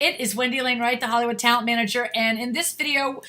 It is Wendy Elaine Wright, the Hollywood Talent Manager, and in this video,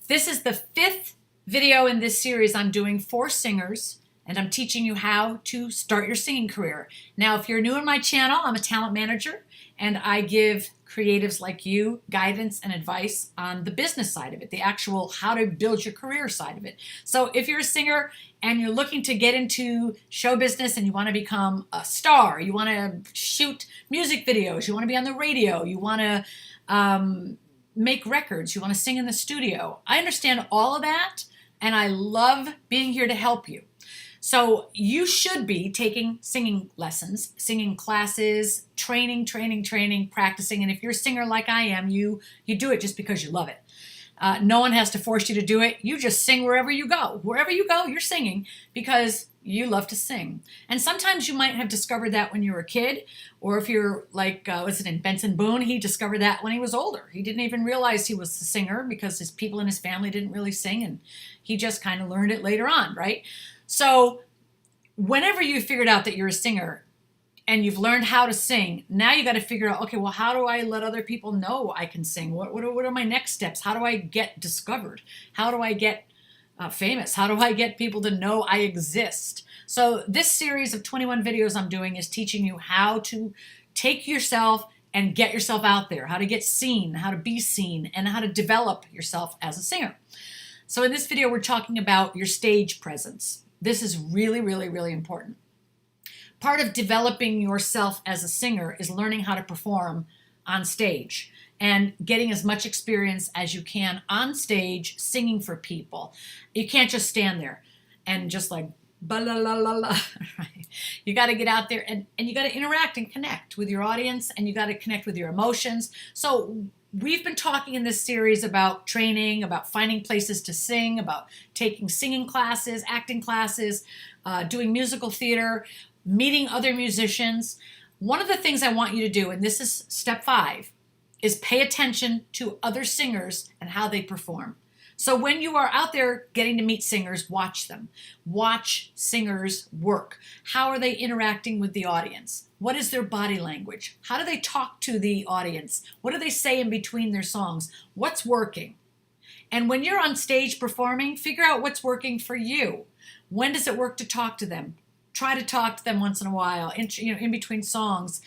this is the 5th video in this series I'm doing for singers, and I'm teaching you how to start your singing career. Now, if you're new in my channel, I'm a talent manager, and I give creatives like you guidance and advice on the business side of it, the actual how to build your career side of it. So if you're a singer and you're looking to get into show business and you want to become a star, you want to shoot music videos, you want to be on the radio, you want to make records, you want to sing in the studio, I understand all of that, and I love being here to help you. So you should be taking singing lessons, singing classes, training, practicing. And if you're a singer like I am, you do it just because you love it. No one has to force you to do it. You just sing wherever you go. Wherever you go, you're singing because you love to sing. And sometimes you might have discovered that when you were a kid, or if you're like, was it in Benson Boone? He discovered that when he was older. He didn't even realize he was a singer because his people in his family didn't really sing, and he just kind of learned it later on, right? So whenever you figured out that you're a singer and you've learned how to sing, now you got to figure out, okay, well, how do I let other people know I can sing? What are my next steps? How do I get discovered? How do I get famous? How do I get people to know I exist? So this series of 21 videos I'm doing is teaching you how to take yourself and get yourself out there, how to get seen, how to be seen, and how to develop yourself as a singer. So in this video, we're talking about your stage presence. This is really, really important. Part of developing yourself as a singer is learning how to perform on stage and getting as much experience as you can on stage singing for people. You can't just stand there and just like ba la la la la. Right? You got to get out there and you got to interact and connect with your audience, and you got to connect with your emotions. So we've been talking in this series about training, about finding places to sing, about taking singing classes, acting classes, doing musical theater, meeting other musicians. One of the things I want you to do, and this is step 5, is pay attention to other singers and how they perform. So when you are out there getting to meet singers, watch them. Watch singers work. How are they interacting with the audience? What is their body language? How do they talk to the audience? What do they say in between their songs? What's working? And when you're on stage performing, figure out what's working for you. When does it work to talk to them? Try to talk to them once in a while, in between songs.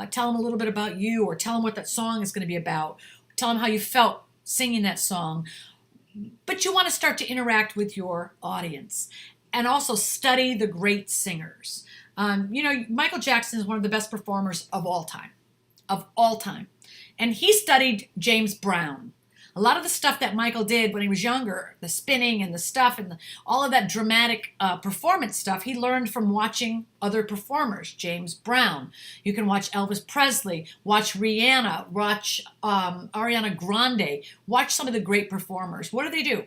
Tell them a little bit about you, or tell them what that song is going to be about. Tell them how you felt singing that song. But you want to start to interact with your audience and also study the great singers. Michael Jackson is one of the best performers of all time. And he studied James Brown. A lot of the stuff that Michael did when he was younger, the spinning and the stuff and all of that dramatic performance stuff, he learned from watching other performers. James Brown. You can watch Elvis Presley, watch Rihanna, watch Ariana Grande, watch some of the great performers. What do they do?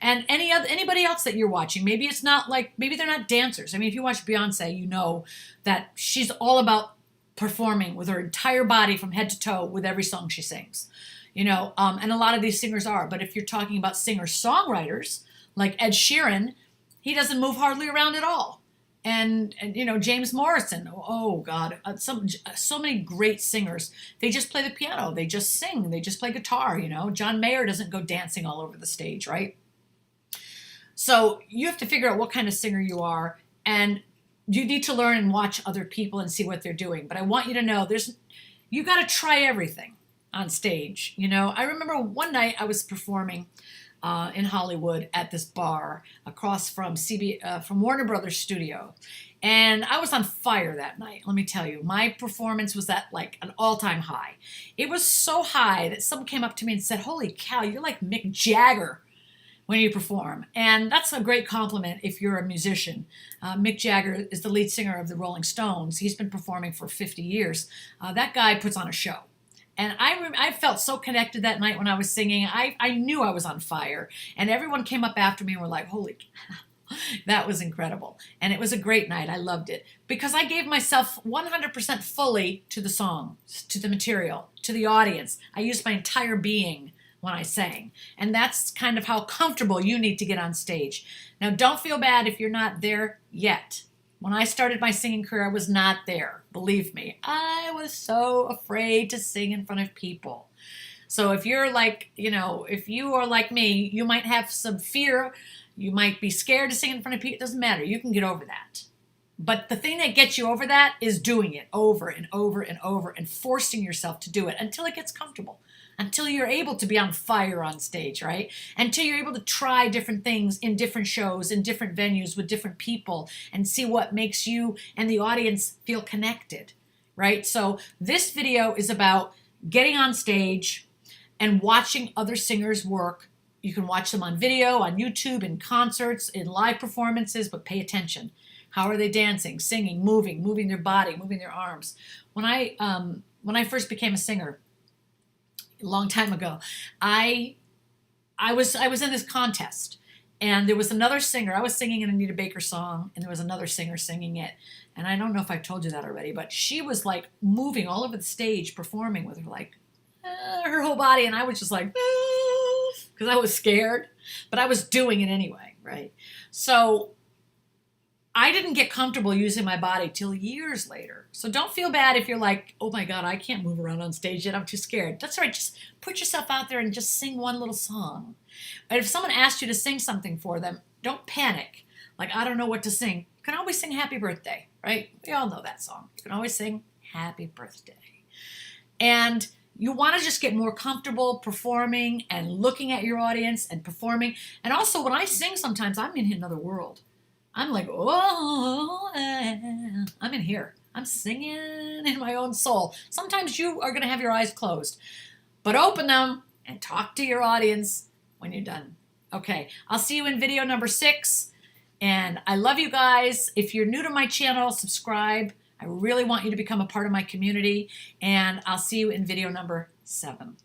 And anybody else that you're watching, maybe they're not dancers. I mean, if you watch Beyonce, you know that she's all about performing with her entire body from head to toe with every song she sings. And a lot of these singers are. But if you're talking about singer-songwriters, like Ed Sheeran, he doesn't move hardly around at all. And James Morrison, oh God, so many great singers. They just play the piano, they just sing, they just play guitar. John Mayer doesn't go dancing all over the stage, right? So you have to figure out what kind of singer you are, and you need to learn and watch other people and see what they're doing. But I want you to know you got to try everything on stage. I remember one night I was performing in Hollywood at this bar across from from Warner Brothers studio, and I was on fire that night. Let me tell you, my performance was at like an all-time high. It was so high that someone came up to me and said, "Holy cow, you're like Mick Jagger when you perform." And that's a great compliment if you're a musician. Mick Jagger is the lead singer of the Rolling Stones. He's been performing for 50 years. That guy puts on a show. And I felt so connected that night when I was singing. I knew I was on fire. And everyone came up after me and were like, holy cow, that was incredible. And it was a great night. I loved it. Because I gave myself 100% fully to the song, to the material, to the audience. I used my entire being when I sang. And that's kind of how comfortable you need to get on stage. Now, don't feel bad if you're not there yet. When I started my singing career, I was not there. Believe me, I was so afraid to sing in front of people. So if you're like, if you are like me, you might have some fear. You might be scared to sing in front of people. It doesn't matter. You can get over that. But the thing that gets you over that is doing it over and over and over and forcing yourself to do it until it gets comfortable, until you're able to be on fire on stage, right? Until you're able to try different things in different shows, in different venues with different people and see what makes you and the audience feel connected, right? So this video is about getting on stage and watching other singers work. You can watch them on video, on YouTube, in concerts, in live performances, but pay attention. How are they dancing, singing, moving their body, moving their arms? When I first became a singer a long time ago, I was in this contest, and there was another singer. I was singing an Anita Baker song, and there was another singer singing it. And I don't know if I've told you that already, but she was like moving all over the stage, performing with her whole body, and I was just like, because I was scared, but I was doing it anyway, right? So I didn't get comfortable using my body till years later. So don't feel bad if you're like, oh my God, I can't move around on stage yet. I'm too scared. That's all right. Just put yourself out there and just sing one little song. And if someone asks you to sing something for them, don't panic. Like, I don't know what to sing. You can always sing Happy Birthday, right? We all know that song. You can always sing Happy Birthday. And you want to just get more comfortable performing and looking at your audience and performing. And also when I sing, sometimes I'm in another world. I'm like, oh, I'm in here. I'm singing in my own soul. Sometimes you are going to have your eyes closed, but open them and talk to your audience when you're done. Okay, I'll see you in video number 6. And I love you guys. If you're new to my channel, subscribe. I really want you to become a part of my community. And I'll see you in video number 7.